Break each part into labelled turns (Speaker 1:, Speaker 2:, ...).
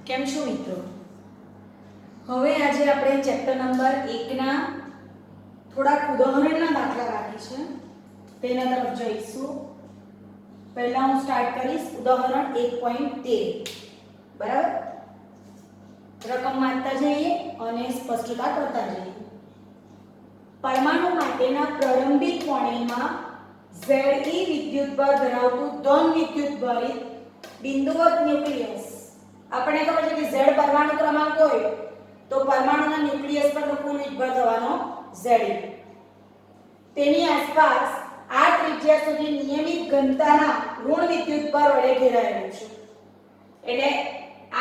Speaker 1: કેમ છો મિત્રો? હવે આજે આપણે ચેપ્ટર નંબર 1 ના થોડા ઉદાહરણના દાખલા બાકી છે તેના તરફ જઈશું. પહેલા હું સ્ટાર્ટ કરીશ ઉદાહરણ 1.13. બરાબર? રકમ વાંચતા જઈએ અને સ્પષ્ટતા કરતા જઈએ. પરમાણુ માટેના પ્રારંભિક પોણિમાં Ze વિદ્યુતભાર ધરાવતું ધન વિદ્યુતભારિત બિંદુવત ન્યુક્લિયસ. આપણે ખબર છે કે Z પરમાણુ ક્રમાંક હોય તો પરમાણુના ન્યુક્લિયસ પર કુલ વિદ્યુતભાર થવાનો Ze. તેની આસપાસ આ ત્રિજ્યા સુધી નિયમિત ઘનતાના ઋણ વિદ્યુતભાર વડે ઘેરાયેલું છે. એટલે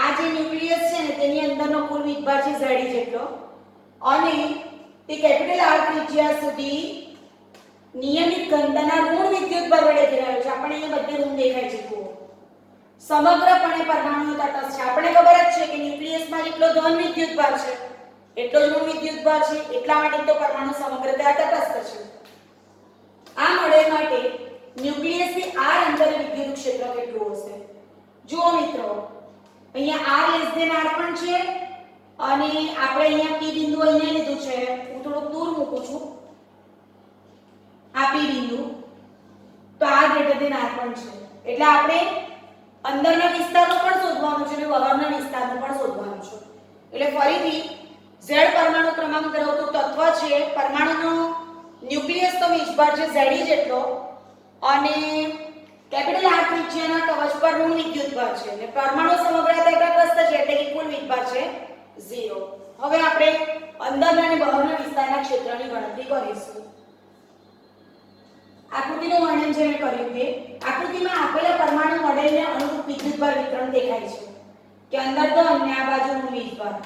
Speaker 1: આ જે ન્યુક્લિયસ છે ને તેની અંદરનો કુલ વિદ્યુતભાર છે Ze જેટલો અને તે કેપિટલ R ત્રિજ્યા સુધી નિયમિત ઘનતાના ઋણ વિદ્યુતભાર વડે ઘેરાયેલું છે. આપણે અહીંયા બધે ઋણ દેખાય છે જુઓ. સમગ્રપણે પરમાણુ તટસ્થ છે. આપણે ખબર જ છે કે ન્યુક્લિયસમાં જેટલો ધન વિદ્યુતભાર છે એટલો જ ઋણ વિદ્યુતભાર છે. એટલા માટે તો પરમાણુ સમગ્રતા તટસ્થ છે. આ મોડેલ માટે ન્યુક્લિયસથી r અંતરે વિદ્યુત ક્ષેત્ર કેટલું હશે? જુઓ મિત્રો, અહીંયા r પણ છે અને આપણે અહીંયા p બિંદુ અહીંયા લીધું છે. હું થોડું દૂર મૂકું છું. આ p બિંદુ તો r પણ છે. એટલે આપણે અંદરના વિસ્તારનો પણ શોધવાનું છે અને બહારના વિસ્તારનો પણ શોધવાનું છે. એટલે ફરીથી Z પરમાણુ ક્રમાંક ધરાવતું તત્વ છે. પરમાણુનો ન્યુક્લિયસ તો વિસ્ભાર છે Ze જેટલો અને કેપિટલ R ત્રિજ્યાના કવચ પર ઋણ વિદ્યુતભાર છે અને પરમાણુ સમગ્રતા તટસ્થ છે એટલે કે કુલ વિદ્યુતભાર છે 0. હવે આપણે અંદરના અને બહારના વિસ્તારના ક્ષેત્રની ગણતરી કરીશું. આકૃતિનું વર્ણન જે મેં કર્યું તે આકૃતિમાં આપેલા પરમાણુ મોડેલને અનુરૂપ વિદ્યુતભાર વિતરણ દેખાય છે કે અંદર ધન અને આ બાજુ ઋણ વિદ્યુતભાર.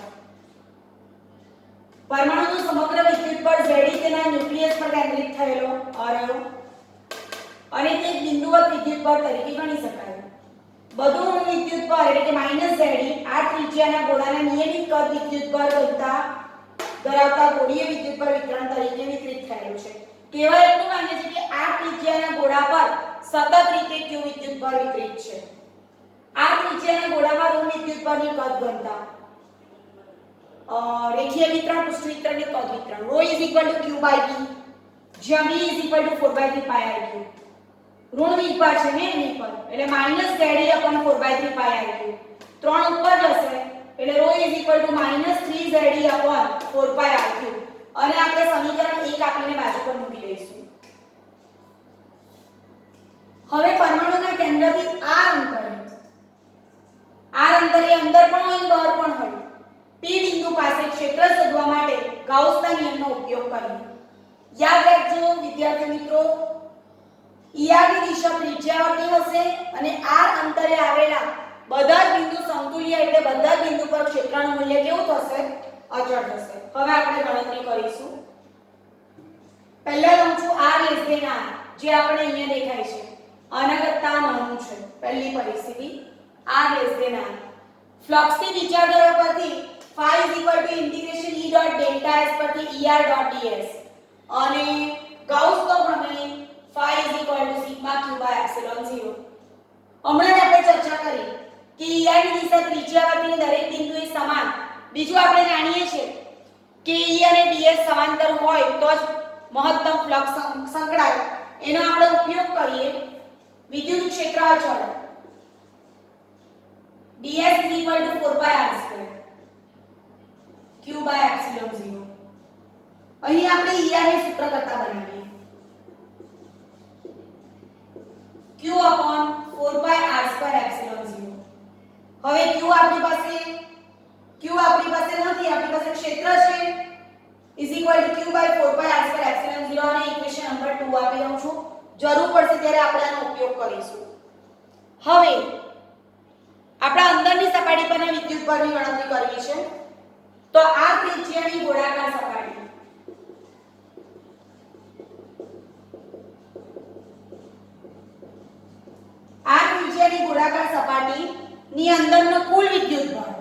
Speaker 1: પરમાણુનું સમગ્ર વિદ્યુતભાર Ze તેના ન્યુક્લિયસ પર કેન્દ્રિત થયેલો રહ્યો અને તે બિંદુવત વિદ્યુતભાર તરીકે ગણી શકાય. બધું ઋણ વિદ્યુતભાર એટલે કે -Ze આ ત્રિજ્યાના ગોળાના નિયમિત કદ વિદ્યુતભાર ઘનતા ધરાવતા ગોળીય વિદ્યુતભાર વિતરણ તરીકે વિતરિત થયેલું છે. કેવળ એટલું માન્ય છે કે આ ત્રિજ્યાના ગોળા પર સતત રીતે q વિદ્યુતભાર વિતરિત છે. આ ત્રિજ્યાના ગોળામાં ઋણ વિદ્યુતભારની કદ ઘનતા રેખીય વિતરણ પૃષ્ઠ વિતરણની કદ વિતરણ ρ q/v જ્યાં v 4/3 πr q. ઋણ વિદ્યુતભાર છે ને એની પર એટલે -Ze/4/3 πr q. 3 ઉપર જશે એટલે ρ -3Ze/4πr q. અને આપણે સમીકરણ 1 આપીને બાજુ પર મૂકી દઈશું. હવે પરમાણુના કેન્દ્રથી r અંતરે અંદર પણ હોય બહાર પણ હોય p બિંદુ પાસે ક્ષેત્ર શોધવા માટે ગાઉસના નિયમનો ઉપયોગ કરીએ. યાદ રાખજો વિદ્યાર્થી મિત્રો, ER ની દિશા ત્રિજ્યાવર્તી હશે અને r અંતરે આવેલા બધા જ બિંદુ સમતુલ્ય એટલે બધા જ બિંદુ પર ક્ષેત્રનું મૂલ્ય કેવું થશે? અચળ થશે. હવે આપણે ગણતરી કરીશું. પહેલા લઉં છું r જે આપણે અહીંયા દેખાય છે આના કરતા નાનું છે. પહેલી પરિસ્થિતિ r ફ્લક્સની વિચારધારા પરથી phi =E.delta s પરથી Er.ds અને ગાઉસનો પ્રમેય phi q/ε0. હમણાં આપણે ચર્ચા કરી કે Er ની દિશા ત્રિજ્યાવર્તીની દરેક બિંદુએ સમાન. બીજું આપણે જાણીએ છીએ કે E અને ds સમાંતર હોય તો જ મહત્તમ ફ્લક્સ સંકળાય. એનો આપણે ઉપયોગ કરીએ. વિદ્યુત ક્ષેત્ર અચળ ds 4πr² q/ε0. અહીં આપણે Er ને સૂત્ર કરતા બનાવીએ q/4πr²ε0. હવે q આપણી પાસે નથી, આપણી પાસે ક્ષેત્ર છે q/4πr²ε0 અને ઇક્વેશન નંબર 2 આપી દઉં છું. જરૂર પડશે ત્યારે આપણે આનો ઉપયોગ કરીશું. હવે આપણા અંદરની સપાટી પરના વિદ્યુતભારની ગણતરી કરવી છે. તો આ ત્રિજ્યાની ગોળાકાર સપાટી ની અંદરનો કુલ વિદ્યુતભાર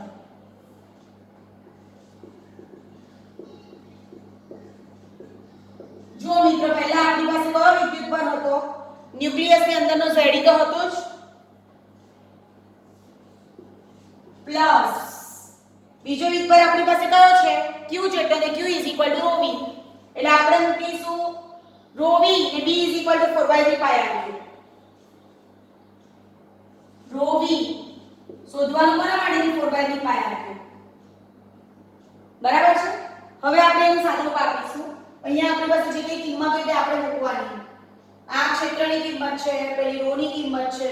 Speaker 1: જો મિત્રો પહેલા આપણી પાસે કયો વિદ્યુતભાર હતો? ન્યુક્લિયસની અંદરનો Ze તો હતો જ પ્લસ બીજો વિસ્તર આપણી પાસે કયો છે q છે એટલે q = ρv એટલે આપણે મૂકીશું ρv ને b = 4/3 pi r3 ρv શોધવાનું કોના માટેની 4/3 pi r3 બરાબર છે હવે આપણે એનું સાદુરૂપ આપીશું અહીંયા આપણી પાસે જે કઈ કિંમત હોય તે આપણે મૂકવાની આ ક્ષેત્રની કિંમત છે પેલી રો ની કિંમત છે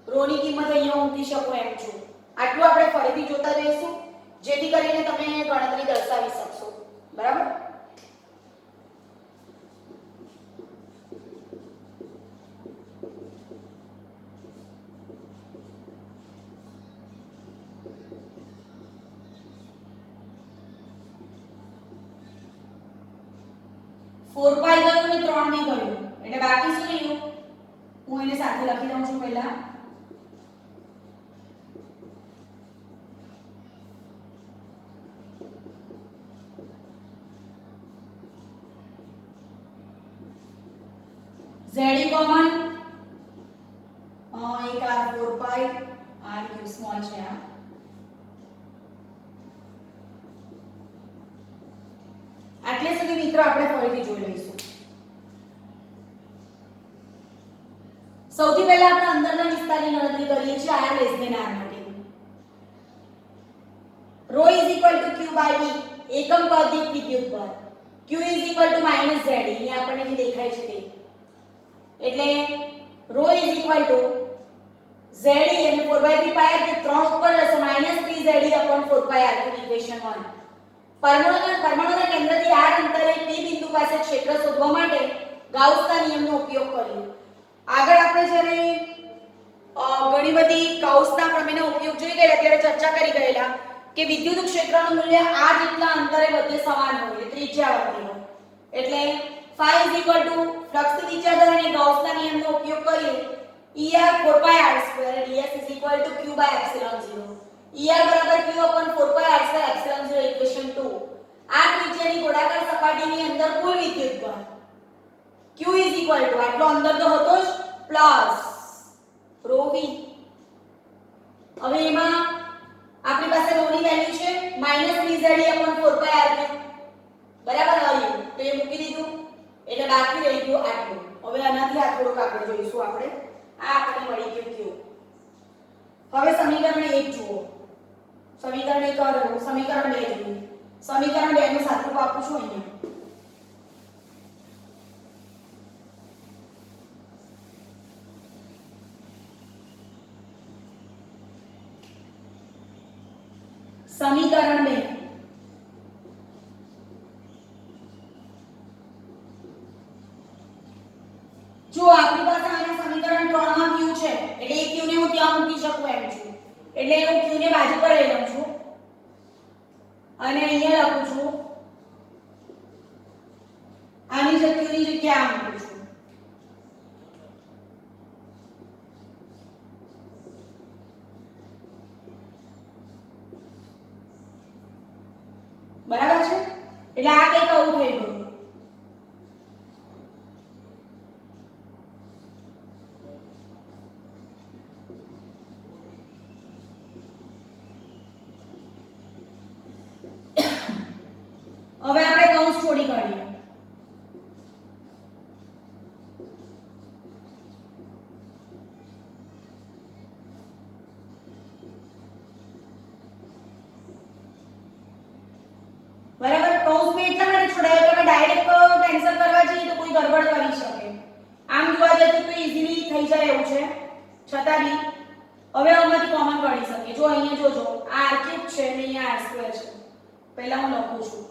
Speaker 1: રો ની કિંમત અહીંયા મૂકી શકો એમ છો આટલું આપણે ફરીથી જોતા જઈશું જેથી કરીને તમે ગણતરી દર્શાવી શકશો બરાબર 4 પાઈ ગયું ને 3 ની ગયું એટલે બાકી શું રહ્યું હું એને સાથે લખી દઉં છું પહેલા z કોમન એક આ 4 પાઈ r ક્યુબ સ્મોલ છે આ આટલે સુધી મિત્રો આપણે ફરીથી જોઈ લઈશું સૌથી પહેલા આપણે અંદરના વિસ્તારની ગણતરી કરીએ છીએ r r માટે ρ q / e એકમ પદ દીઠ વિદ્યુત બળ q = -z અહીંયા આપણને જે દેખાય છે તે એટલે ρ z અને 4/3 pi r 3 ઉપર હશે -3z/4 pi r ઇક્વેશન 1 પરમાણુના કેન્દ્રથી r અંતરે p બિંદુ પાસે ક્ષેત્ર શોધવા માટે ગાઉસના નિયમનો ઉપયોગ કર્યો આગળ આપણે જ્યારે ઘણી બધી ગાઉસના પ્રમેયનો ઉપયોગ જોઈ ગયા ત્યારે ચર્ચા કરી ગયેલા કે વિદ્યુત ક્ષેત્રનું મૂલ્ય r જેટલા અંતરે બધે સમાન હોય ત્રિજ્યાવર્તી હોય એટલે phi ફ્લક્સ ત્રિજ્યા અને ગાઉસના નિયમનો ઉપયોગ કરીએ er 4 pi r2 ds q / epsilon 0 er બરાબર q upon 4 pi r2 epsilon 0 equation 2 આ ત્રિજ્યાની ગોળાકાર સપાટીની અંદર કુલ વિદ્યુત બળ q આટલો અંદર તો હતો જ પ્લસ ρv હવે એમાં આપણી પાસે ρ ની વેલ્યુ છે -3z/4 pi r3 બરાબર આવ્યું તો એ મૂકી દીધું એટલે બાકી રહી ગયું આટલું હવે આનાથી આ થોડુંક આગળ જોઈશું આપણે આ આપણને મળી ગયું q હવે સમીકરણ 1 જુઓ સમીકરણ 1 કરો સમીકરણ 2 જોઈએ સમીકરણ 2 નું સાદુરૂપ આપું છું અહીંયા સમીકરણ 2 જો આપણી પાસે આના સમીકરણ 3 માં q છે એટલે એ q ને હું ત્યાં મૂકી શકું એમ છું એટલે હું q ને બાજુ પર લઈ લઉં છું અને અહીંયા લખું છું આની જગ્યાએ q ની જગ્યાએ આ મૂકું છું બરાબર છે એટલે આ કઈક આવું થઈ ગયું હવે આપણે કૌંસ છોડી કાઢીએ બરાબર કૌંસ મેં એટલા માટે છોડાયો કે ડાયરેક્ટ કેન્સલ કરવા જઈએ તો કોઈ ગડબડ કરી શકે આમ જોવા જઈએ તો ઈઝીલી થઈ જાય એવું છે છતાં બી હવે આમાંથી કોમન કાઢી શકીએ જો અહીંયા જોજો આ r³ છે અને અહીંયા r² છે પહેલા હું લખું છું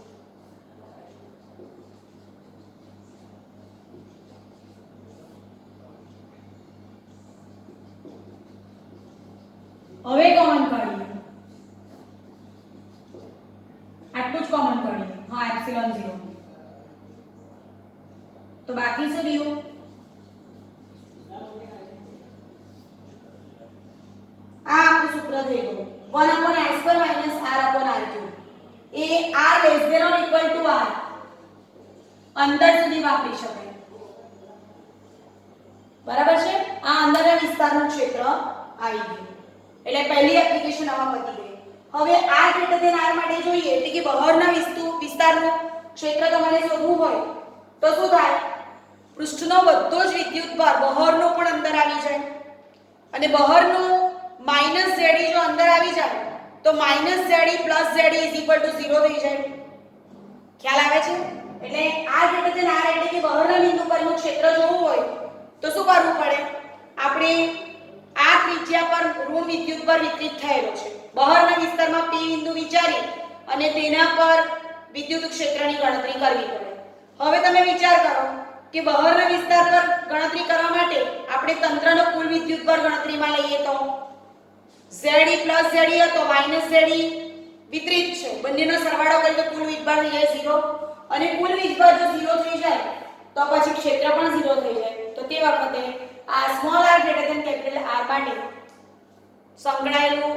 Speaker 1: હવે કોમન કાઢીએ આટલું જ કોમન કાઢીએ હા એપ્સિલોન 0 તો બાકી શું રહ્યું આ આપણું સૂત્ર થઈ ગયું 1/r² - r/r³ એ r < = r અંદર સુધી વાપરી શકાય બરાબર છે આ અંદરના વિસ્તારનું ક્ષેત્ર આવી ગયું એટલે પહેલી એપ્લિકેશન આમાં પતી ગઈ હવે r ગ્રેટર ધેન r માટે જોઈએ એટલે કે બહારના વિસ્તારનું ક્ષેત્ર તમારે શોધવું હોય તો શું થાય પૃષ્ઠનો બધો જ વિદ્યુતભાર બહારનો પણ અંદર આવી જાય અને બહારનો -Ze જો અંદર આવી જાય તો -Ze + Ze = 0 થઈ જાય ખ્યાલ આવે છે એટલે r ગ્રેટર ધેન r એટલે કે બહારના બિંદુ પરનું ક્ષેત્ર જોવું હોય તો શું કરવું પડે આપણે આ ત્રિજ્યા પર ઋણ વિદ્યુતભાર વિતરિત થયેલો છે બહારના વિસ્તારમાં p બિંદુ વિચારી અને તેના પર વિદ્યુત ક્ષેત્રની ગણતરી કરવી પડે હવે તમે વિચાર કરો કે બહારના વિસ્તાર પર ગણતરી કરવા માટે આપણે તંત્રનો કુલ વિદ્યુતભાર ગણતરીમાં લઈએ તો Ze + Ze હતો -Ze વિતરિત છે બંનેનો સરવાળો કરીએ તો કુલ વીજભાર થઈ જાય 0 અને કુલ વીજભાર જો 0 થઈ જાય તો પછી ક્ષેત્ર પણ 0 થઈ જાય તો તે વખતે આ small r greater than capital R માટે સંકળાયેલું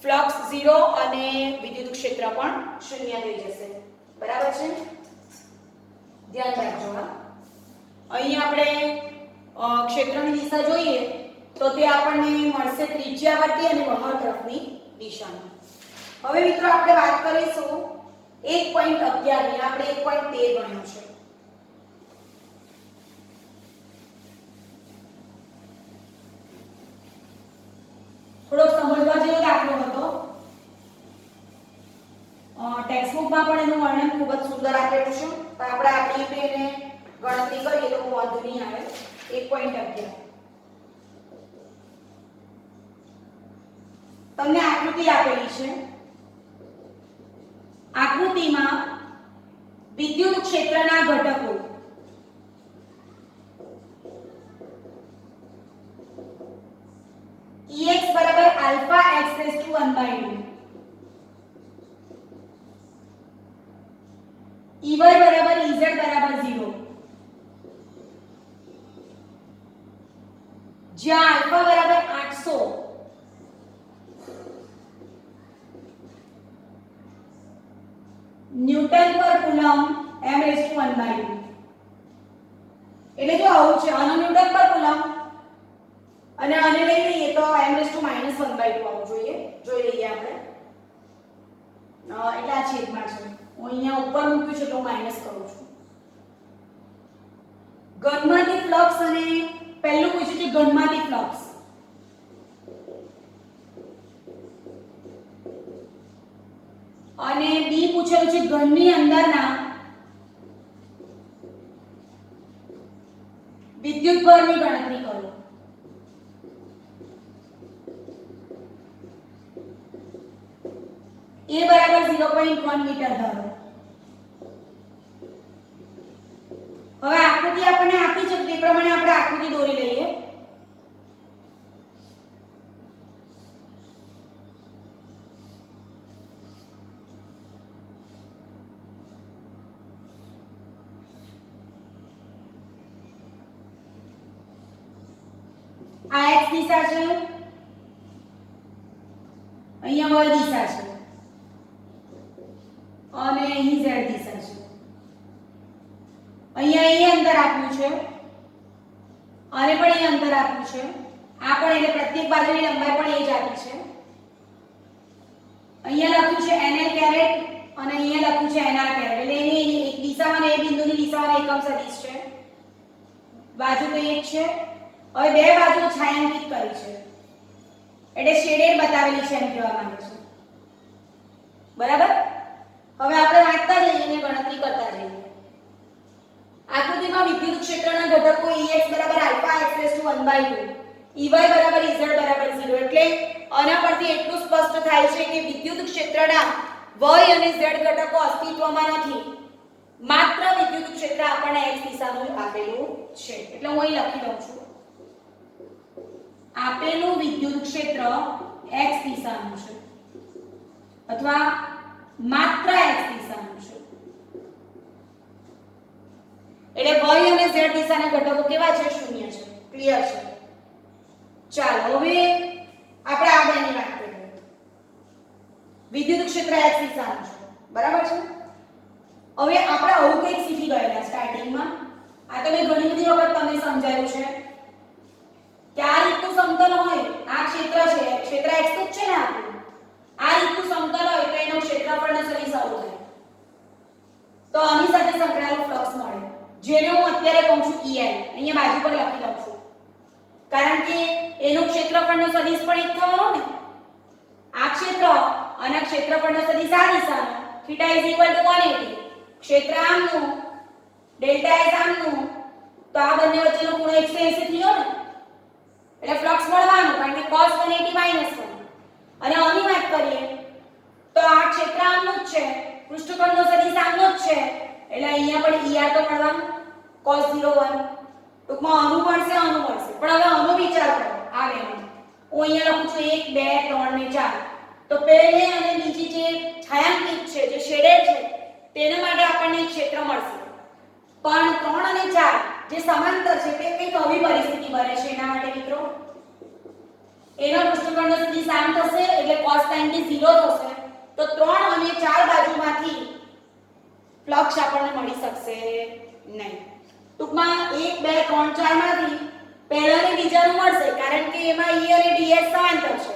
Speaker 1: ફ્લક્સ 0 અને વિદ્યુત ક્ષેત્ર પણ 0 થઈ જશે બરાબર છે ધ્યાન રાખજો અહીં આપણે ક્ષેત્રની દિશા જોઈએ તો તે આપણને મળશે ત્રિજ્યાવર્તી અને બહાર તરફની દિશામાં હવે મિત્રો આપણે વાત કરીશું 1.11 ની આપણે 1.13 ગણ્યું છે થોડોક સમજવા જેવો દાખલો હતો ટેક્સ્ટબુકમાં પણ એનું વર્ણન ખૂબ જ સુંદર આપેલું છે તો આપણે આપણી રીતે એને ગણતરી કરીએ તો વાંધો નહીં આવે 1.11 તમને આકૃતિ આપેલી છે આકૃતિમાં વિદ્યુત ક્ષેત્રના ઘટકો Ex બરાબર alpha x raised to 1/2 Ey બરાબર Ez બરાબર 0 જ્યાં આલ્ફા બરાબર 800 ન્યૂટન પર કુલમ m raised to 1/2 એટલે જો આવું છે આનો ન્યૂટન પર કુલમ અને આને લઈ લઈએ તો m raised to -1/2 આવવું જોઈએ જોઈ લઈએ આપણે એટલે આ છેદમાં છે હું અહીંયા ઉપર મૂક્યું છે તો માઈનસ કરું છું ઘનમાંથી ફ્લક્સ અને પહેલું પૂછ્યું છે ઘનમાંથી ફ્લક્સ અને બી પૂછેલું છે ઘનની અંદરના વિદ્યુતભારની ગણતરી કરો A બરાબર 0.1 મીટર ધારો હવે આકૃતિ આપણને આપી છે તે પ્રમાણે આપણે આકૃતિ દોરી લઈએ આ x દિશા છે અહીંયા y દિશા છે અને અહીં z દિશા છે અહીંયા એ અંતર આપ્યું છે અને પણ એ અંતર આપ્યું છે આ પણ એટલે પ્રત્યેક બાજુની લંબાઈ પણ એ જ આપી છે અહીંયા લખ્યું છે nl કેરેટ અને અહીંયા લખ્યું છે nr કેરેટ એટલે એની એક દિશામાં એ બિંદુની દિશામાં એકમ સદિશ છે બાજુ તો એક છે હવે બે બાજુ છાयांकित કરી છે એટલે શેડેડ બતાવેલી છે એમ કહેવા માંગે છે બરાબર હવે આપણે વાંચતા જઈએ અને ગણતરી કરતા જઈએ આકૃતિમાં વિદ્યુત ક્ષેત્રના ઘટકો Ex બરાબર alpha x raised to 1/2 Ey બરાબર Ez બરાબર 0 એટલે આના પરથી એટલું સ્પષ્ટ થાય છે કે વિદ્યુત ક્ષેત્રના y અને z ઘટકો અસ્તિત્વમાં નથી માત્ર વિદ્યુત ક્ષેત્ર આપણને x દિશાનું આપેલું છે એટલે હું અહીં લખી દઉં છું આપેલું વિદ્યુત ક્ષેત્ર x દિશાનું છે અથવા માત્ર x દિશાનું છે એટલે y અને z દિશાના ઘટકો કેવા છે શૂન્ય છે ક્લિયર છે ચાલો હવે આપણે આગળની વાત કરીએ વિદ્યુત ક્ષેત્ર x દિશાનું છે બરાબર છે હવે આપણે આવું કંઈક શીખી ગયેલા સ્ટાર્ટિંગમાં આ તો મેં ઘણી બધી વખત તમને સમજાવ્યું છે કે આ રીતનું સમતલ હોય આ ક્ષેત્ર છે ક્ષેત્ર x જ છે ને આપણું આ રીતનું સમતલ કારણ કે એનો ક્ષેત્રફળનો સદિશ પણ એક થવાનો ને આ ક્ષેત્ર અને ક્ષેત્રફળનો સદિશ આ દિશાનો θ = 180 ક્ષેત્ર આમનું ડેલ્ટા S આમનું તો આ બંને વચ્ચેનો ખૂણો 180 થયો ને એટલે ફ્લક્સ મળવાનું કારણ કે cos 180 - 1 અને આની વાત કરીએ તો આ ક્ષેત્ર આમનું જ છે પૃષ્ઠખંડનો સદિશ આમનો જ છે એટલે અહીંયા પણ ER તો મળવાનું cos 01 ટૂંકમાં આનું મળશે પણ હવે આનો વિચાર કરો આ વેલ્યુ હું અહીંયા લખું છું 1 2 3 ને 4 તો પહેલે અને બીજી જે છાयांકિત છે જે શેડેડ છે તેના માટે આપણને ક્ષેત્ર મળશે પણ 3 અને 4 જે સમાંતર છે તે કઈક આવી પરિસ્થિતિ બને છે એના માટે મિત્રો એનો પૃષ્ઠખંડનો સદિશ આમ થશે એટલે cos 90 0 થશે તો 3 અને 4 બાજુમાંથી ફ્લક્સ આપણને મળી શકશે નહીં ટૂંકમાં 1 2 3 4 માંથી પહેલા અને બીજાનું મળશે કારણ કે એમાં E અને DS સમાંતર છે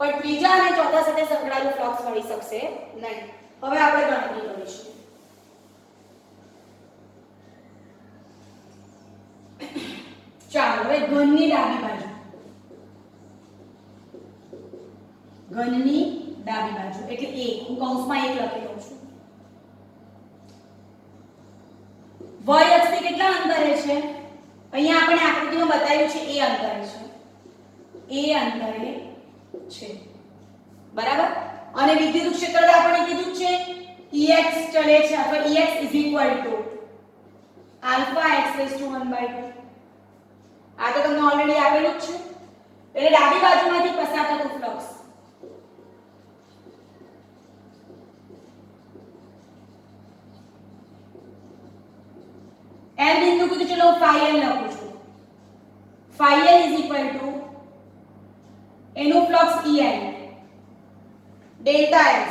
Speaker 1: પણ ત્રીજા અને ચોથા સાથે સંકળાયેલું ફ્લક્સ મળી શકશે નહીં હવે આપણે ગણતરી કરીશું ચાલો હવે ઘનની ડાબી બાજુ એટલે 1 હું કૌંસમાં 1 લખી દઉં છું y અક્ષથી કેટલા અંતરે છે અહીંયા આપણે આકૃતિમાં બતાવ્યું છે એ અંતરે છે બરાબર અને વિદ્યુત ક્ષેત્ર આપણે કીધું છે Ex ચલે છે અથવા Ex = α(x⁴1/2) આ તો તમને ઓલરેડી આપેલું જ છે એટલે ડાબી બાજુમાંથી પસાર થતું ફ્લક્સ L બિંદુ કીધું ચલો phi L લખું છું phi L = એનું flux EL delta S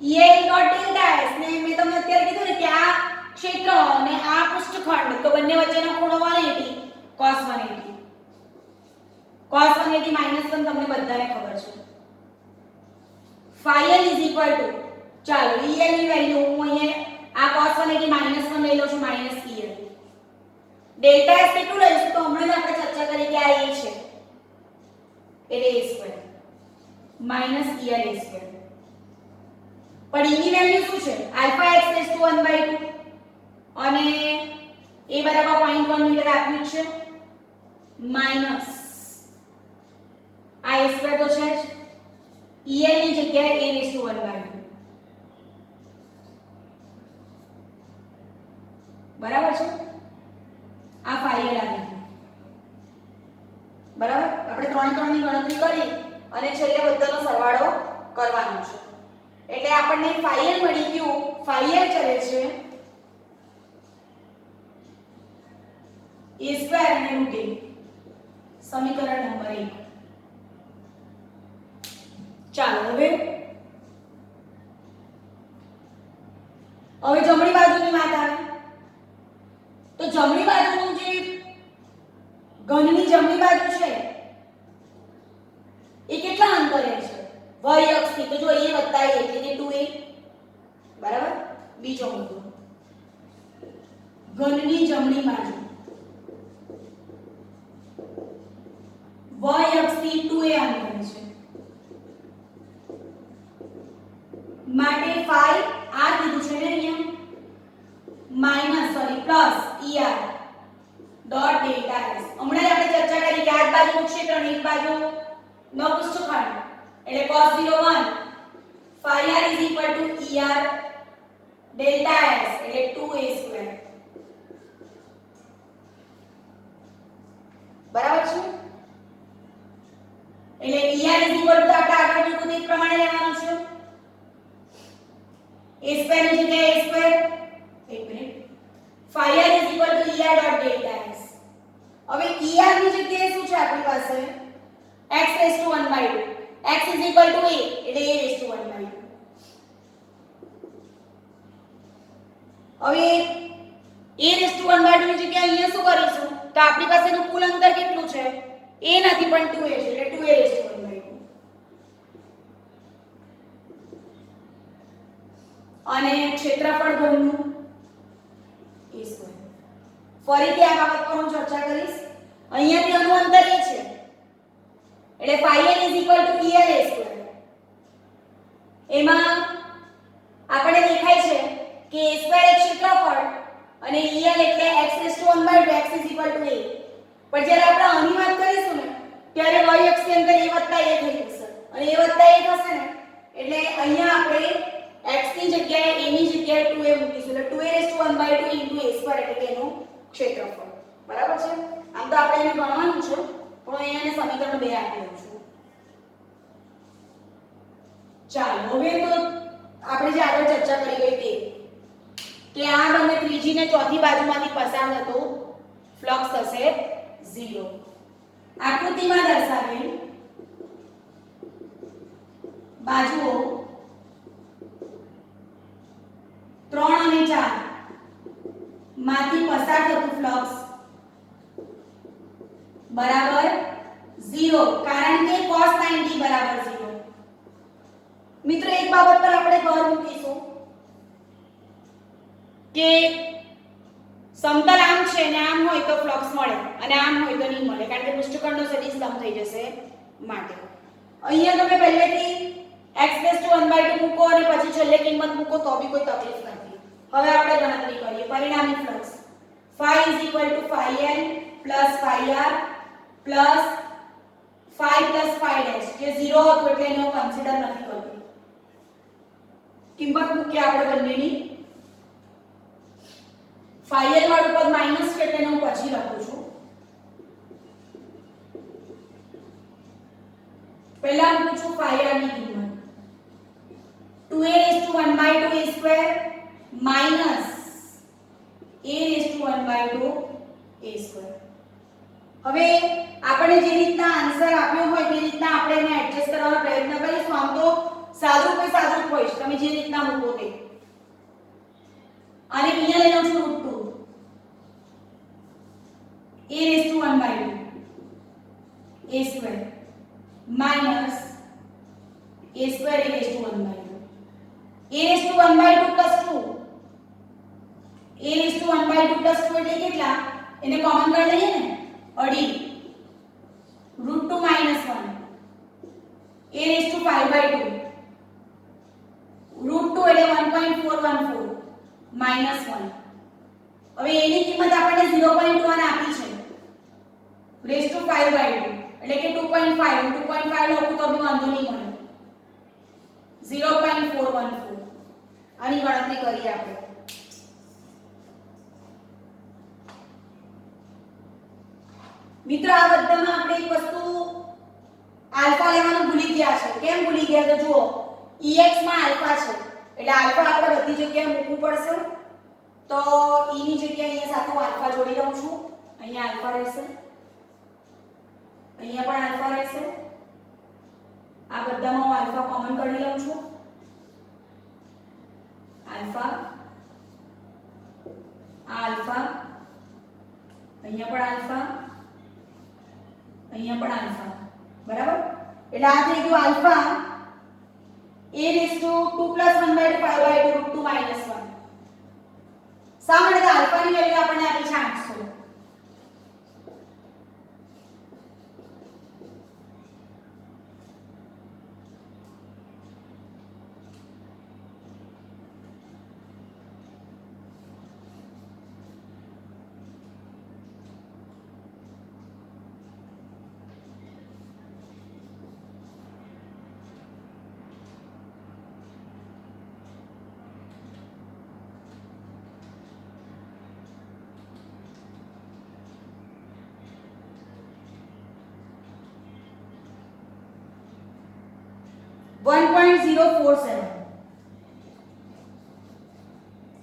Speaker 1: EL dot delta S ને મેં તમને અત્યારે કીધું ને કે આ ક્ષેત્ર અને આ પૃષ્ઠખંડ તો બંને વચ્ચેનો ખૂણો 180 cos 180 -1 તમને બધાને ખબર છે phi L = ચાલો EL ની વેલ્યુ હું અહીંયા આ cos 180 -1 લઈ લઉં છું -EL ડેલ્ટા S કેટલું લઈશું તો હમણાં જ આપણે ચર્ચા કરી કે આ A છે એટલે A² -EL પણ એની વેલ્યુ શું છે α(x⁴1/2) અને a બરાબર 0.1 મીટર આપ્યું છે માઈનસ આ a² તો છે જ EL ની જગ્યાએ a⁴1/2 બરાબર છે આ phi L આવી ગયું બરાબર આપણે 3 ની ગણતરી કરી અને છેલ્લે બધાનો સરવાળો કરવાનો છે એટલે આપણને phi L મળી ગયું phi L ચલે છે a² અને √a સમીકરણ નંબર 1 ચાલો હવે જમણી બાજુની વાત આવે તો જમણી બાજુનું જે ઘનની જમણી બાજુ છે એ કેટલા અંતરે છે y અક્ષથી તો જો a + a એટલે કે 2a બરાબર બીજો મુદ્દો ઘનની જમણી બાજુ y અક્ષથી 2a અંતરે છે માટે phi આ કીધું છે ને અહીંયા -ER ડોટ ડેલ્ટા S હમણાં જ આપણે ચર્ચા કરી કે આ બાજુનું ક્ષેત્ર અને એક બાજુનો પૃષ્ઠખંડ એટલે cos 01 phi R = ER delta S એટલે 2a² બરાબર છે એટલે ER = તો આપણે આગળ મૂકું તે પ્રમાણે લેવાનું છે a² ની જગ્યાએ a². એક minute phi R = ER dot delta S હવે ER ની જગ્યાએ શું છે આપણી પાસે x⁴1/2 x = a એટલે a⁴1/2 હવે a⁴1/2 ની જગ્યાએ અહીંયા શું કરીશું તો આપણી પાસેનું કુલ અંતર કેટલું છે a નથી પણ 2a છે એટલે 2a⁴1/2 અને ક્ષેત્રફળ ઘનનું a². ફરીથી આ બાબત પર હું ચર્ચા કરીશ અહીંયાથી આનું અંતર એ છે એટલે phi n = EL a². એમાં આપણે દેખાય છે કે a² એક ક્ષેત્રફળ અને EL એટલે x⁴ x = a. પણ જ્યારે આપણે આની વાત કરીશું ને ત્યારે y અક્ષની અંદર a + a થઈ જશે અને a + a થશે ને એટલે અહીંયા આપણે x ની જગ્યાએ a ની જગ્યાએ 2a મૂકીશું એટલે 2a⁴ a² એટલે કે એનું ક્ષેત્રફળ. બરાબર છે? આમ તો આપણે એને ગણવાનું છે પણ અહીંયા સમીકરણ 2 આપી દઉં છું. ચાલો હવે તો આપણે જે આગળ ચર્ચા કરી ગઈ તે કે આ બંને ત્રીજી ને ચોથી બાજુમાંથી પસાર થતો ફ્લક્સ થશે 0. આકૃતિમાં દર્શાવેલ બાજુઓ 3 અને 4 માંથી પસાર થતું ફ્લક્સ બરાબર 0 કારણ કે cos 90 બરાબર 0. મિત્રો એક બાબત પર આપણે ભાર મૂકીશું કે સમતલ આમ છે ને આમ હોય તો ફ્લક્સ મળે અને આમ હોય તો નહીં મળે કારણ કે પૃષ્ઠખંડનો સદિશ લંબ થઈ જશે માટે. અહીંયા તમે પહેલેથી x⁴ મૂકો અને પછી છેલ્લે કિંમત મૂકો તો બી કોઈ તકલીફ નથી. હવે આપણે ગણતરી કરીએ. પરિણામી flux phi = phi n + phi r + phi + phi dash જે 0 હતું એટલે એને હું કન્સિડર નથી કરતો. કિંમત મૂકીએ આપણે બંનેની. phi l વાળું પદ માઈનસ છે એટલે હું પછી લખું છું. પહેલા મૂકું છું phi r ની કિંમત 2a⁴ minus a⁴ a². હવે આપણે જે રીતના આન્સર આપ્યો હોય તે રીતના આપણે એને એડજસ્ટ કરવાનો પ્રયત્ન કરીશું. આમ તો સાદું હોય છે તમે જે રીતના મૂકો તે. આને અહીંયા લઈ લઉં છું √2 a⁴ a² minus a² a⁴ a⁴ plus 2 a⁴ plus 2 એટલે કેટલા? એને કોમન કરી લઈએ ને અડી √2 minus 1 a⁵/2 √2 એટલે 1.414 minus 1. હવે એની કિંમત આપણને 0.1 આપી છે ⁵/2 એટલે કે 2.5 લખું તો બી વાંધો નહીં મળે 0.414. આની ગણતરી કરીએ આપણે. મિત્રો આ બધામાં આપણે એક વસ્તુ આલ્ફા લેવાનું ભૂલી ગયા છે. કેમ ભૂલી ગયા? તો જુઓ ex માં આલ્ફા છે એટલે આલ્ફા આપણે બધી જગ્યાએ મૂકવું પડશે. તો e ની જગ્યાએ અહીંયા સાથે હું આલ્ફા જોડી દઉં છું. અહીંયા આલ્ફા રહેશે, અહીંયા પણ આલ્ફા રહેશે. આ બધામાં હું આલ્ફા કોમન કરી લઉં છું. આલ્ફા આલ્ફા અહીંયા પણ આલ્ફા અહીંયા પણ આલ્ફા. બરાબર? એટલે આ થઈ ગયું આલ્ફા a⁵ 2 + 1/2 √2 - 1. શા માટે? આલ્ફાની વેલ્યુ આપણને આપી છે 800.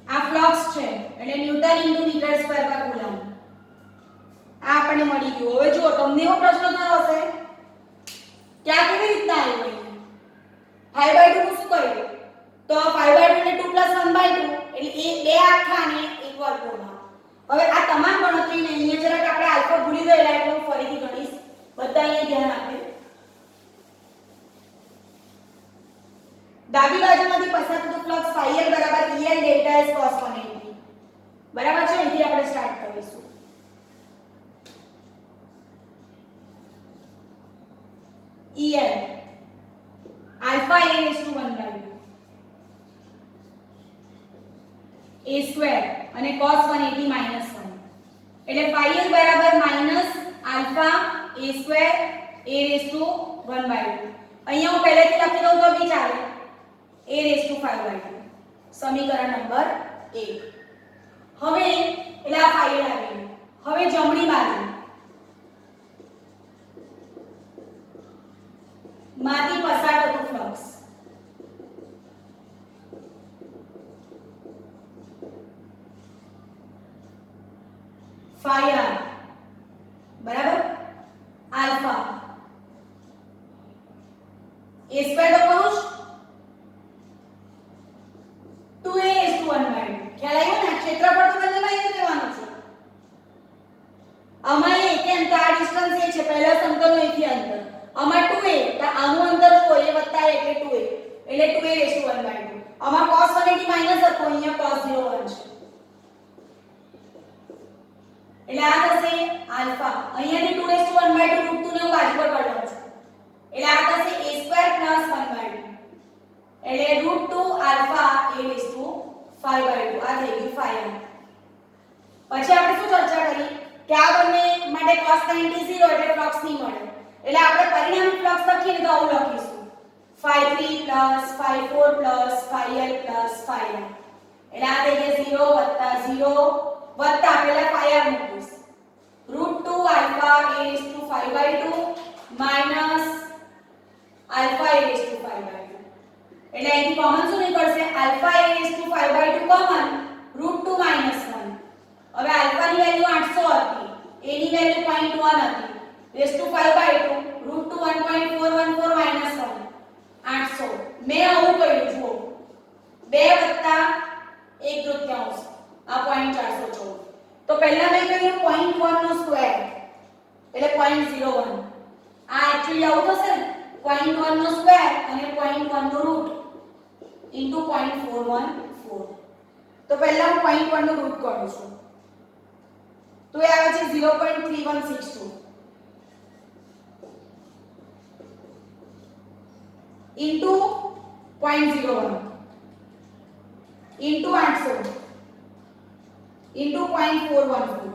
Speaker 1: આ ફ્લક્સ છે એટલે ન્યૂટન * મીટર²/કુલમ આ આપણને મળી ગયું. હવે જો તમને એવો પ્રશ્ન થયો હશે કે આ કેવી રીતના આવ્યું? π/2 નું શું કર્યું? તો π/2 એટલે 2 + 1/2 એટલે એ બે આખા અને એક વર્ગમૂળ. હવે આ તમામ ગણતરીને અહીંયા જરાક આપણે આલ્ફા ભૂલી ગયેલા એટલે હું ફરીથી ગણીશ. બધા અહીંયા ધ્યાન આપે. ડાબી બાજુમાંથી પસાર થતો flux phi l = EL ΔS cos 180. બરાબર છે? અહીંથી આપણે સ્ટાર્ટ કરીશું. EL alpha a raised to 1 by 2 a square અને cos 180 minus 1 એટલે phi l બરાબર minus alpha a square a raised to 1 by 2 અહીંયા હું પહેલેથી લખી દઉં તો બી ચાલે a raised to 5 by 2 સમીકરણ નંબર 1 હવે એટલે આ phi l આવી ગયું હવે જમણી બાજુ માંથી પસાર થતું ફ્લક્સ phi r બરાબર આલ્ફા a સ્ક્વેર તો કરું જ 2a is to 1 by 2 ખ્યાલ આવ્યો ને ક્ષેત્રફળ તો બંનેમાં એ લેવાનું છે અમારે એક અંતર આ ડિસ્ટન્સ એ છે પહેલા સમતલનો એથી અંતર અમાર 2a તો આનું અંતર જો એ વત્તા એટલે 2a એટલે 2a is to 1 by 2 અમાર cos 180 માઈનસ હતો અહીંયા cos 01 છે એટલે આ થશે આલ્ફા અહીંયાથી 2 raised to 1 by 2 √2 ને હું બાજુ પર કાઢું છું એટલે આ થશે a square plus 1 by 2 એટલે √2 alpha a raised to 5 by 2 આ થઈ ગયું 5 પછી આપણે શું ચર્ચા કરી કે આ બંને માટે cos 90 0 એટલે ફ્લક્સ નહીં મળે એટલે આપણે પરિણામી ફ્લક્સ લખીએ તો આવું લખીશું phi3 plus phi4 plus phi l plus phi r એટલે આ થઈ ગયું 0 0 વત્તા પહેલા phi r મૂકીશ √2 alpha a raised to 5 by 2 minus alpha a raised to 5 by 2 એટલે અહીંથી કોમન શું નીકળશે alpha a raised to 5 by 2 common √2 minus 1 હવે alpha ની વેલ્યુ 800 હતી a ની વેલ્યુ 0.1 હતી raised to 5 by 2 √2 1.414 minus 1 800 મેં આવું કર્યું જુઓ 2 વત્તા 1 તૃતીયાંશ આ 0.414 તો પહેલા મેં કર્યું 0.1 નો સ્ક્વેર એટલે 0.01 આ એક્ચ્યુઅલી આવું થશે ને 0.1 નો સ્ક્વેર અને 0.1 નો રૂટ ઇન્ટુ 0.414 તો પહેલા હું 0.1 નો રૂટ કરું છું તો એ આવે છે 0.3162 into 0.01 into 800 into 0.414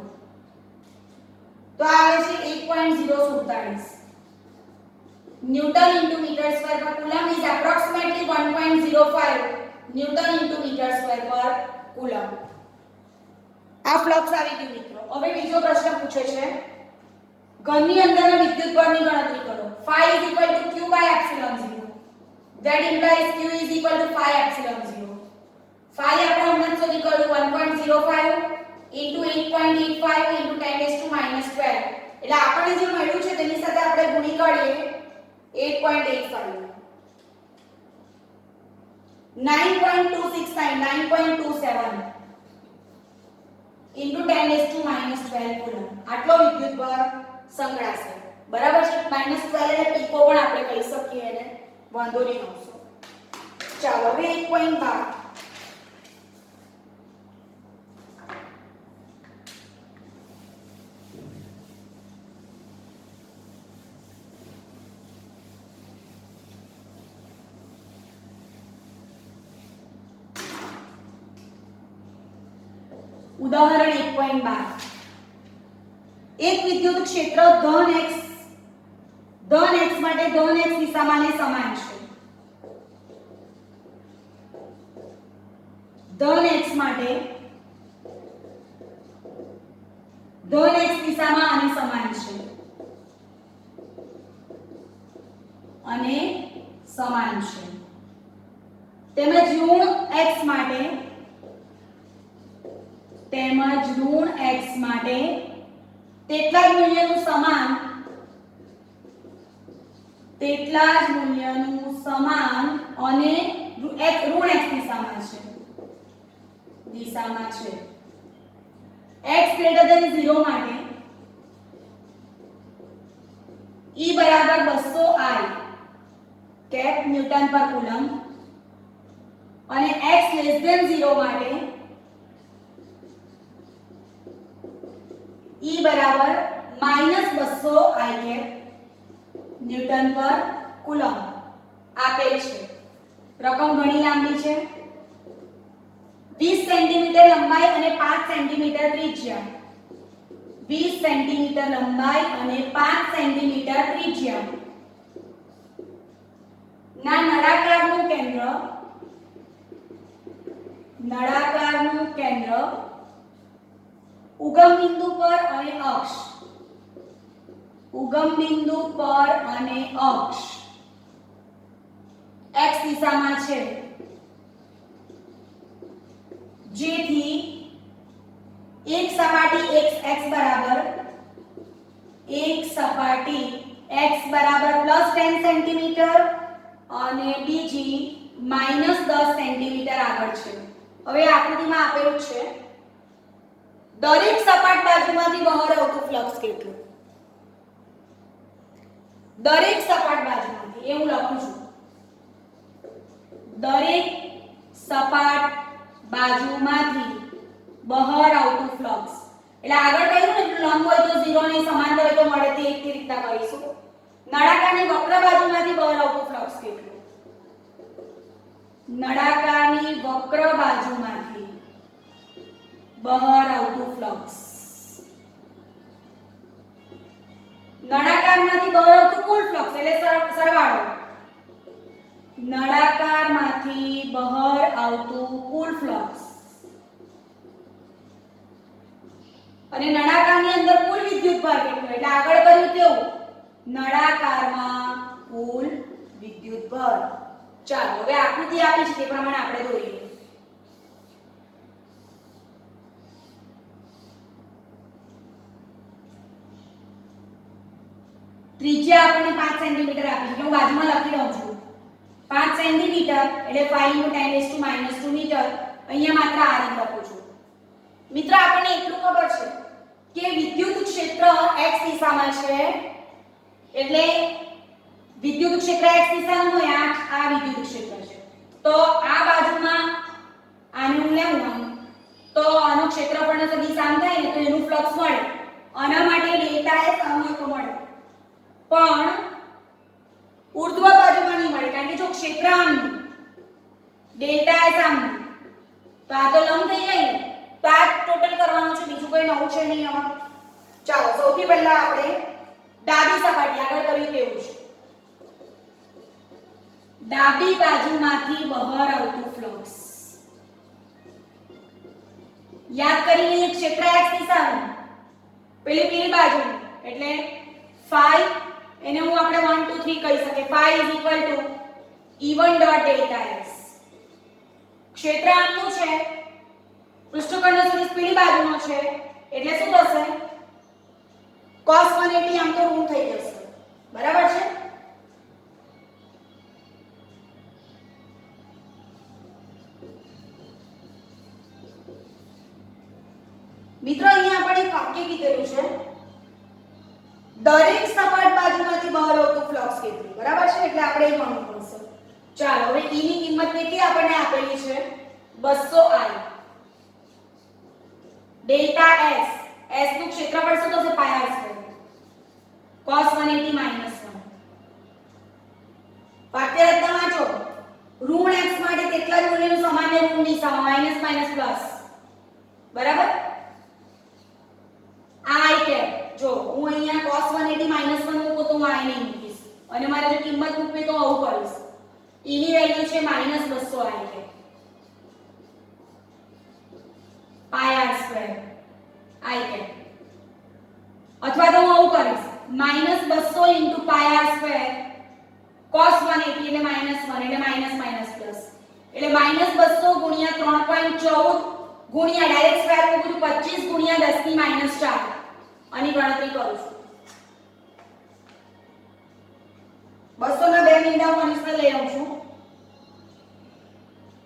Speaker 1: તો આવે છે 1.047 ન્યૂટન into મીટર સ્ક્વેર પર coulomb is approximately 1.05 newton into metre square પર કુલમ આ ફ્લક્સ આવી ગયું મિત્રો હવે બીજો પ્રશ્ન પૂછે છે ઘનની અંદરના વિદ્યુત બળની ગણતરી કરો phi is equal to q by epsilon 0 that implies q is equal to phi epsilon 0 phi આપણે હમણાં શોધી કાઢ્યું 1.05 into 8.85 into 10 raised to minus 12 એટલે આપણને જે મળ્યું છે તેની સાથે આપણે ગુણી કાઢીએ 8.85 9.269 9.27 into 10 raised to minus 12 coulomb આટલો વિદ્યુત બળ સંગ્રહાશે બરાબર છે -12 એટલે પીકો પણ આપણે કહી શકીએ એને વાંધો નહીં આવશે ચાલો હવે 1.12 ઉદાહરણ 1.12 એક વિદ્યુત ક્ષેત્ર ધન x માટે ધન x દિશામાં ને સમાન છે ધન x માટે ધન x દિશામાં આને સમાન છે અને સમાન છે તેમજ ઋણ x માટે તેટલા જ મૂલ્યનું સમાન અને ઋણ x દિશામાં છે x greater than 0 માટે E બરાબર 200 I કેપ ન્યૂટન પર કુલમ અને x less than 0 માટે E બરાબર -200 I કેપ ન્યૂટન પર કુલમ આપેલ છે. રકમ ઘણી લાંબી છે. 20 સેન્ટીમીટર લંબાઈ અને 5 સેન્ટીમીટર ત્રિજ્યા. 20 સેન્ટીમીટર લંબાઈ અને 5 સેન્ટીમીટર ત્રિજ્યા ના નળાકારનું કેન્દ્ર ઉગમ બિંદુ પર અને અક્ષ x દિશામાં છે, જેથી એક સપાટી x બરાબર +10 સેન્ટીમીટર અને બીજી -10 સેન્ટીમીટર આગળ છે. હવે આકૃતિમાં આપેલું છે દરેક સપાટ બાજુમાંથી બહાર આવતું ફ્લક્સ કેટલું. દરેક સપાટ બાજુમાંથી એ હું લખું છું. દરેક સપાટ બાજુમાંથી બહાર આવતું ફ્લક્સ એટલે આગળ કહ્યું ને લંબ હોય તો 0 ને સમાંતર હોય તો મળે તે એક રીતના કરીશું. નળાકારની વક્ર બાજુમાંથી બહાર આવતું ફ્લક્સ કેટલું. નળાકારની વક્ર બાજુમાંથી બહાર આવતું ફ્લક્સ. નળાકારમાંથી બહાર આવતું કુલ ફ્લક્સ એટલે સરવાળો. નળાકારમાંથી બહાર આવતું કુલ ફ્લક્સ અને નળાકારની અંદર કુલ વિદ્યુતભાર કેટલો એટલે આગળ કર્યું તેવું નળાકારમાં કુલ વિદ્યુતભાર. ચાલો હવે આકૃતિ આપી છે તે પ્રમાણે આપણે દોરીએ. ત્રિજ્યા આપણને 5 સેન્ટીમીટર આપી છે. હું બાજુમાં લખી દઉં છું. 5 સેન્ટીમીટર એટલે 5 × 10⁻² મીટર. અહીંયા માત્ર r લખું છું. મિત્રો આપણને એટલું ખબર છે કે વિદ્યુત ક્ષેત્ર x દિશામાં છે એટલે વિદ્યુત ક્ષેત્ર x દિશાનું હોય આ વિદ્યુત ક્ષેત્ર છે. તો આ બાજુમાં આને હું લેવું તો આનો ક્ષેત્રફળનો સદિશ આમ થાય ને તો એનું ફ્લક્સ મળે. આના માટે ડેલ્ટા s આમ હોય તો મળે, પણ ઉર્ધ્વ બાજુમાં નહીં મળે કારણ કે જો ક્ષેત્ર આમ ડેલ્ટા s આમ તો આ તો લંબ થઈ જાય ને તો આ ટોટલ કરવાનું છે, બીજું કોઈ નવું છે નહીં આમાં. ચાલો સૌથી પહેલા આપણે ડાબી સપાટી આગળ કર્યું તેવું છે. ડાબી બાજુમાંથી બહાર આવતું ફ્લક્સ યાદ કરી લઈએ. ક્ષેત્ર x દિશાનું પેલી બાજુ એટલે phi એને હું આપણે 1 2 3 કહી શકીએ. phi E1.Δs. ક્ષેત્ર આમનું છે, પૃષ્ઠખંડનો સદિશ પેલી બાજુનો છે એટલે શું થશે cos 180 આમ તો ઋણ થઈ જશે. બરાબર છે. મિત્રો અહીંયા આપણે એક વાક્ય કીધેલું છે દરેક સપાટ બાજુમાંથી બહાર આવતું ફ્લક્સ કેટલું. બરાબર છે એટલે આપણે એ ગણવું પડશે. ચાલો હવે E ની કિંમત કેટલી આપણને આપેલી છે 200 I. ડેલ્ટા s નું ક્ષેત્રફળ શું થશે પાય r² cos 180 - 1. વાક્ય રચના વાંચો. ઋણ x માટે તેટલા જ મૂલ્યનું સામાન્ય ઋણ દિશામાં માઈનસ માઈનસ પ્લસ. બરાબર. I કેપ જો હું અહીંયા cos 180 - 1 મૂકો તો હું I નહીં મૂકીશ અને મારે જો કિંમત મૂકવી તો આવું કરીશ. E ની વેલ્યુ છે -200 I cap pi r² I cap. અથવા તો હું આવું કરીશ -200 * પાય r² cos 180 એટલે -1 એટલે માઈનસ માઈનસ પ્લસ એટલે -200 * 3.14 ગુણ્યા ડાયરેક્ટ સ્ક્વેર મૂકું 25 * 10⁻⁴ આની ગણતરી કરું છું. 200 ના 2 મીંડા હું અનિશ્ચિત લઈ આવું છું.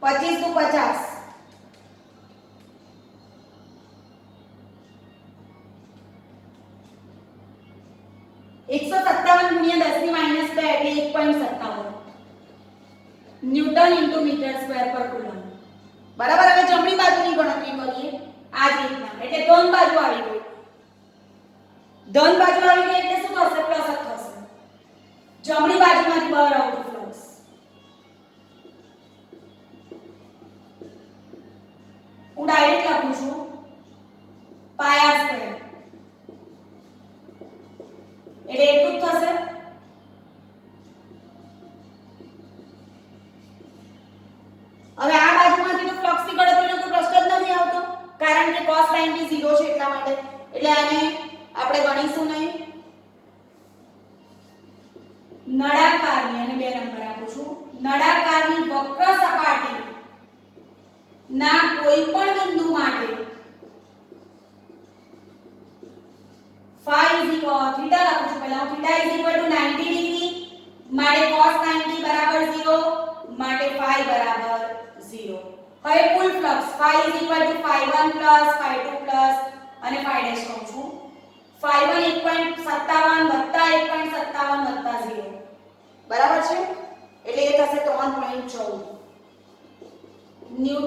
Speaker 1: 25 × 50 157 * 10⁻² એટલે 1.57 ન્યૂટન × મીટર² પર કુલમ. બરાબર. હવે જમણી બાજુની ગણતરી કરીએ આ જ રીતના. એટલે ધન બાજુ આવી ગઈ. ધન બાજુ આવી ગઈ એટલે શું થશે પ્લસ જ થશે. જમણી બાજુમાંથી બહાર આવતું ફ્લક્સ હું ડાયરેક્ટ લખું છું પાઈ આર સ્ક્વેર એટલે એટલું જ થશે. હવે આ બાજુમાંથી તો ફ્લક્સની ગણતરીનો કોઈ પ્રશ્ન જ નથી આવતો કારણ કે cos 90 0 છે એટલા માટે, એટલે આને આપણે ગણીશું નહીં. નળાકારની અને 2 નંબર આપું છું. નળાકારની વક્ર સપાટી ના કોઈપણ બિંદુ માટે phi theta લખું છું. પહેલા હું theta = 90 ડિગ્રી માટે cos 90 બરાબર 0 માટે phi બરાબર 0. હવે કુલ ફ્લક્સ phi = phi1 phi2 અને phi ડેશ કહું છું. phi1 1.57 1.57 0 બરાબર છે, એટલે એ થશે 3.14 ન્યૂટન